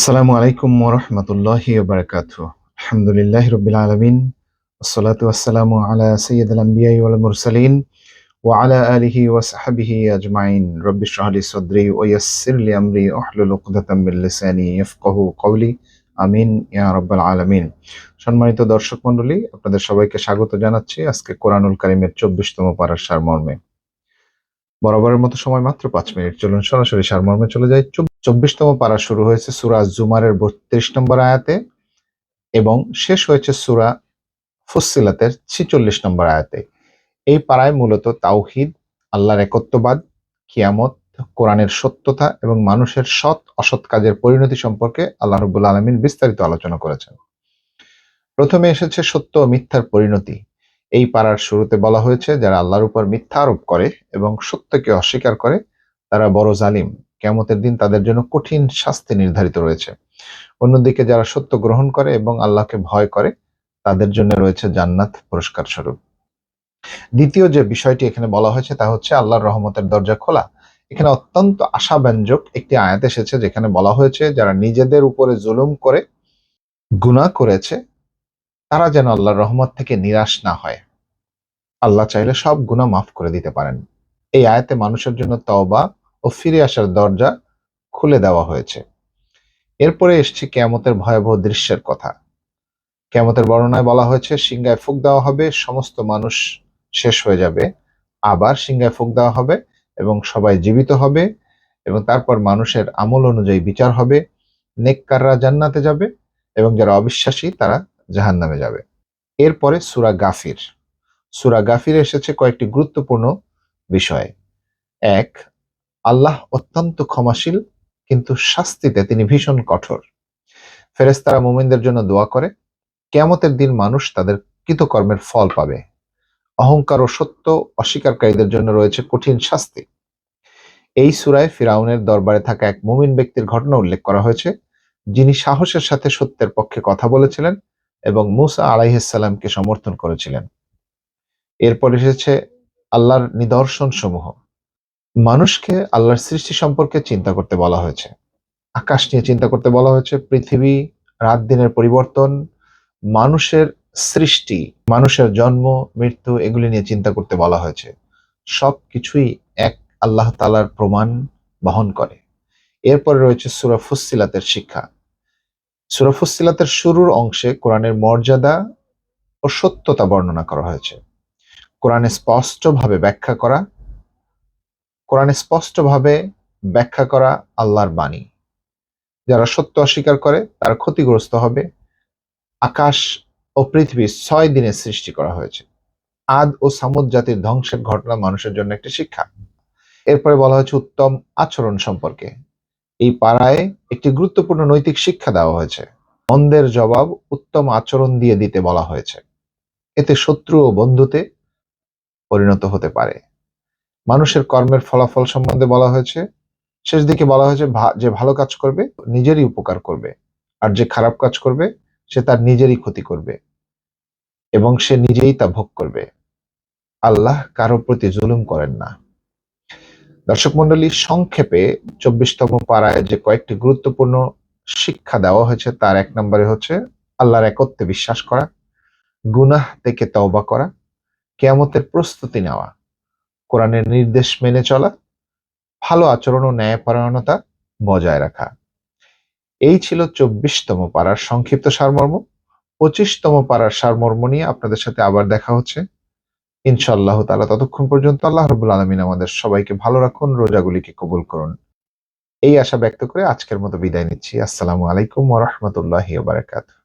আসসালামু আলাইকুম ওয়া রাহমাতুল্লাহি ওয়া বারাকাতুহু। আলহামদুলিল্লাহি রাব্বিল আলামিন। ওয়াসসালাতু ওয়াসসালামু আলা সাইয়্যিদিল আমবিয়াই ওয়াল মুরসালিন ওয়া আলা আলিহি ওয়া সাহবিহি আজমাইন। রাব্বি ইশরাহ লি সাদরি ওয়া ইয়াসসির লি আমরি ওয়াহলুল উকদাতাম মিন লিসানি ইয়াফকাহু কওলি। আমিন ইয়া রাব্বাল আলামিন। সম্মানিত দর্শক মণ্ডলী, আপনাদের সবাইকে স্বাগত জানাচ্ছি আজকে কোরআনুল কারীমের ২৪তম পারার সারমর্মে। বরাবরের মতো সময় মাত্র ৫ মিনিট। চলুন সরাসরি সারমর্মে চলে যাই। ২৪তম পারা শুরু হয়েছে সূরা জুমারের ৩২ নম্বর আয়াতে এবং শেষ হয়েছে সূরা ফুসসিলাতের ৪৬ নম্বর আয়াতে। এই পাড়ায় মূলত তাওহীদ, আল্লাহর একত্ববাদ, কিয়ামত, কোরআনের সত্যতা এবং মানুষের সৎ অসৎ কাজের পরিণতি সম্পর্কে আল্লাহ রাব্বুল আলামিন বিস্তারিত আলোচনা করেছেন। প্রথমে এসেছে সত্য ও মিথ্যার পরিণতি। এই পাড়ার শুরুতে বলা হয়েছে যারা আল্লাহর উপর মিথ্যা আরোপ করে এবং সত্যকে অস্বীকার করে তারা বড় জালিম। কিয়ামতের দিন তাদের জন্য কঠিন শাস্তি নির্ধারিত রয়েছে। অন্যদিকে যারা সত্য গ্রহণ করে এবং আল্লাহকে ভয় করে তাদের জন্য রয়েছে জান্নাত পুরস্কার স্বরূপ। দ্বিতীয় যে বিষয়টি এখানে বলা হয়েছে তা হচ্ছে আল্লাহর রহমতের দরজা খোলা। এখানে অত্যন্ত আশাব্যঞ্জক একটি আয়াত এসেছে যেখানে বলা হয়েছে যারা নিজেদের উপরে জুলুম করে গুনাহ করেছে তারা যেন আল্লাহর রহমত থেকে নিরাশ না হয়। আল্লাহ চাইলে সব গুনাহ মাফ করে দিতে পারেন। এই আয়াতে মানুষের জন্য তওবা ও ফিরে আসার দরজা খুলে দেওয়া হয়েছে। এরপরে এসছে কিয়ামতের ভয়াবহ দৃশ্যের কথা। কিয়ামতের বর্ণনায় বলা হয়েছে সিংহায় ফুঁক দেওয়া হবে, সমস্ত মানুষ শেষ হয়ে যাবে, আবার সিংহায় ফুঁক দেওয়া হবে এবং সবাই জীবিত হবে এবং তারপর মানুষের আমল অনুযায়ী বিচার হবে। নেককাররা জান্নাতে যাবে এবং যারা অবিশ্বাসী তারা জাহান্নামে যাবে। এরপরে সূরা গাফির। সূরা গাফিরে এসেছে কয়েকটি গুরুত্বপূর্ণ বিষয়। এক, আল্লাহ অত্যন্ত ক্ষমাশীল কিন্তু শাস্তিতে তিনি ভীষণ কঠোর। ফেরেশতারা মুমিনদের জন্য দোয়া করে। কিয়ামতের দিন মানুষ তাদের কৃতকর্মের ফল পাবে। অহংকার ও সত্য অস্বীকারীদের জন্য রয়েছে কঠিন শাস্তি। এই সূরায় ফিরাউনের দরবারে থাকা এক মুমিন ব্যক্তির ঘটনা উল্লেখ করা হয়েছে যিনি সাহসের সাথে সত্যের পক্ষে কথা বলেছিলেন এবং মূসা আলাইহিস সালামকে সমর্থন করেছিলেন। এরপর এসেছে আল্লাহর নিদর্শন সমূহ। মানুষকে আল্লাহর সৃষ্টি সম্পর্কে চিন্তা করতে বলা হয়েছে। আকাশ নিয়ে চিন্তা করতে বলা হয়েছে, পৃথিবী, রাত দিনের পরিবর্তন, মানুষের সৃষ্টি, মানুষের জন্ম মৃত্যু এগুলি নিয়ে চিন্তা করতে বলা হয়েছে। সবকিছুই এক আল্লাহ তাআলার প্রমাণ বহন করে। এরপরে রয়েছে সূরা ফুসসিলাতের শিক্ষা। সূরা ফুসসিলাতের শুরুর অংশে কোরআনের মর্যাদা ও সত্যতা বর্ণনা করা হয়েছে। কোরআনে স্পষ্টভাবে ব্যাখ্যা করা আল্লাহর বাণী। যারা সত্য অস্বীকার করে তারা ক্ষতিগ্রস্ত হবে। আকাশ ও পৃথিবী ৬ দিনে সৃষ্টি করা হয়েছে। আদ ও সামুদ জাতির ধ্বংসের ঘটনা মানুষের জন্য একটি শিক্ষা। এরপরে বলা হয়েছে উত্তম আচরণ সম্পর্কে। এই পাড়ায় একটি গুরুত্বপূর্ণ নৈতিক শিক্ষা দেওয়া হয়েছে। মন্দের জবাব উত্তম আচরণ দিয়ে দিতে বলা হয়েছে। এতে শত্রু ও বন্ধুতে পরিণত হতে পারে। মানুষের কর্মের ফলাফল সম্বন্ধে বলা হয়েছে। শেষ দিকে বলা হয়েছে যে ভালো কাজ করবে নিজেরই উপকার করবে, আর যে খারাপ কাজ করবে সে তার নিজেরই ক্ষতি করবে এবং সে নিজেই তা ভোগ করবে। আল্লাহ কারো প্রতি জুলুম করেন না। দর্শক মন্ডলী, সংক্ষেপে ২৪তম পাড়ায় যে কয়েকটি গুরুত্বপূর্ণ শিক্ষা দেওয়া হয়েছে তার ১ নম্বরে হচ্ছে আল্লাহর একত্বে বিশ্বাস করা, গুনাহ থেকে তওবা করা, কিয়ামতের প্রস্তুতি নেওয়া, কোরআনের নির্দেশ মেনে চলা, ভালো আচরণ ও ন্যায়পরায়ণতা বজায় রাখা। এই ছিল ২৪তম পাড়ার সংক্ষিপ্ত সারমর্ম। ২৫তম পাড়ার সারমর্ম নিয়ে আপনাদের সাথে আবার দেখা হচ্ছে ইনশাআল্লাহ তাআলা। ততক্ষণ পর্যন্ত আল্লাহ রাব্বুল আলামিন আমাদের সবাইকে ভালো রাখুন, রোজাগুলিকে কবুল করুন। এই আশা ব্যক্ত করে আজকের মতো বিদায় নিচ্ছি। আসসালামু আলাইকুম ওয়া রাহমাতুল্লাহি ওয়া বারাকাতুহু।